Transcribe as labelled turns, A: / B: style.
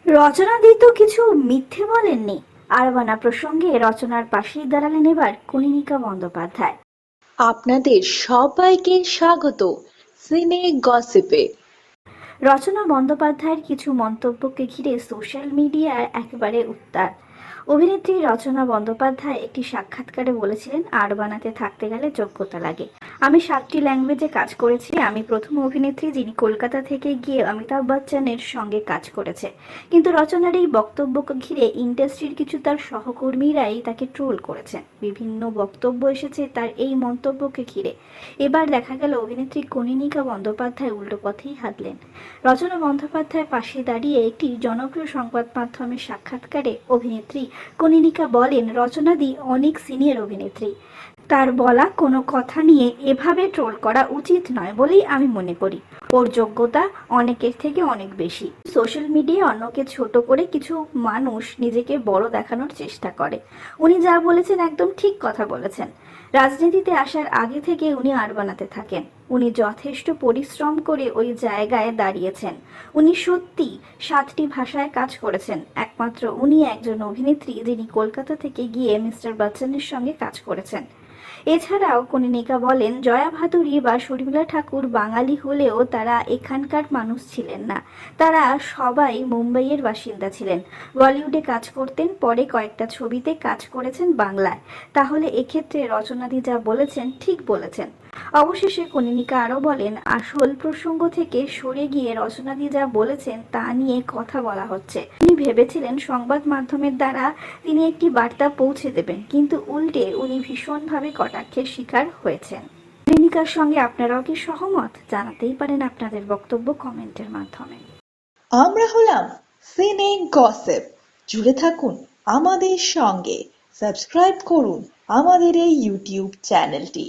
A: রচনাদি তো কিছু মিথ্যে বলেননি। আরবানা প্রসঙ্গে রচনার পাশেই দাঁড়ালেন এবার কনীনিকা বন্দ্যোপাধ্যায়।
B: আপনাদের সবাইকে স্বাগত সিনে গসিপে।
A: রচনা বন্দ্যোপাধ্যায়ের কিছু মন্তব্যকে ঘিরে সোশ্যাল মিডিয়ায় একেবারে উত্তাল। অভিনেত্রী রচনা বন্দ্যোপাধ্যায় একটি সাক্ষাৎকারে বলেছিলেন, আরবানাতে থাকতে গেলে যোগ্যতা লাগে। আমি 7টি ল্যাঙ্গুয়েজে কাজ করেছি। আমি প্রথম অভিনেত্রী যিনি কলকাতা থেকে গিয়ে অমিতাভ বচ্চনের সঙ্গে কাজ করেছে। কিন্তু রচনার এই বক্তব্যকে ঘিরে ইন্ডাস্ট্রির কিছু তার সহকর্মীরাই তাকে ট্রোল করেছেন। বিভিন্ন বক্তব্য এসেছে তার এই মন্তব্যকে ঘিরে। এবার দেখা গেল অভিনেত্রী কনীনিকা বন্দ্যোপাধ্যায় উল্টো পথেই হাঁটলেন। রচনা বন্দ্যোপাধ্যায়ের পাশে দাঁড়িয়ে একটি জনপ্রিয় সংবাদ মাধ্যমের সাক্ষাৎকারে অভিনেত্রী কনীনিকা বলেন, রচনাদি অনেক সিনিয়র অভিনেত্রী। তার বলা কোনো কথা নিয়ে এভাবে ট্রোল করা উচিত নয় বলেই আমি মনে করি। ওর যোগ্যতা অনেকের থেকে অনেক বেশি। সোশ্যাল মিডিয়ায় অন্যকে ছোট করে কিছু মানুষ নিজেকে বড় দেখানোর চেষ্টা করে। উনি যা বলেছেন একদম ঠিক কথা বলেছেন। রাজনীতিতে আসার আগে থেকে উনি আরবানাতে থাকেন। উনি যথেষ্ট পরিশ্রম করে ওই জায়গায় দাঁড়িয়েছেন। উনি সত্যি 7টি ভাষায় কাজ করেছেন। একমাত্র উনি একজন অভিনেত্রী যিনি কলকাতা থেকে গিয়ে মিস্টার বচ্চনের সঙ্গে কাজ করেছেন। এছাড়াও কনীনিকা বলেন, জয়া ভাদুরী বা শর্মিলা ঠাকুর বাঙালি হলেও তারা এখানকার মানুষ ছিলেন না। তারা সবাই মুম্বাইয়ের বাসিন্দা ছিলেন। বলিউডে কাজ করতেন, পরে কয়েকটা ছবিতে কাজ করেছেন বাংলায়। তাহলে এক্ষেত্রে রচনাদি যা বলেছেন ঠিক বলেছেন। অবশেষে কনীনিকা আরও বলেন, আসল প্রসঙ্গ থেকে সরে গিয়ে রচনাদি যা বলেছেন তা নিয়ে কথা বলা হচ্ছে। তিনি ভেবেছিলেন সংবাদ মাধ্যমের দ্বারা তিনি একটি বার্তা পৌঁছে দেবেন, কিন্তু উল্টে উনি ভীষণভাবে কটাক্ষের শিকার হয়েছেন। কনীনিকার সঙ্গে আপনারাও কি সহমত? জানাতেই পারেন আপনাদের বক্তব্য কমেন্টের মাধ্যমে।
B: আমরা হলাম সিনে গসিপ। জুড়ে থাকুন আমাদের সঙ্গে, সাবস্ক্রাইব করুন আমাদের এই ইউটিউব চ্যানেলটি।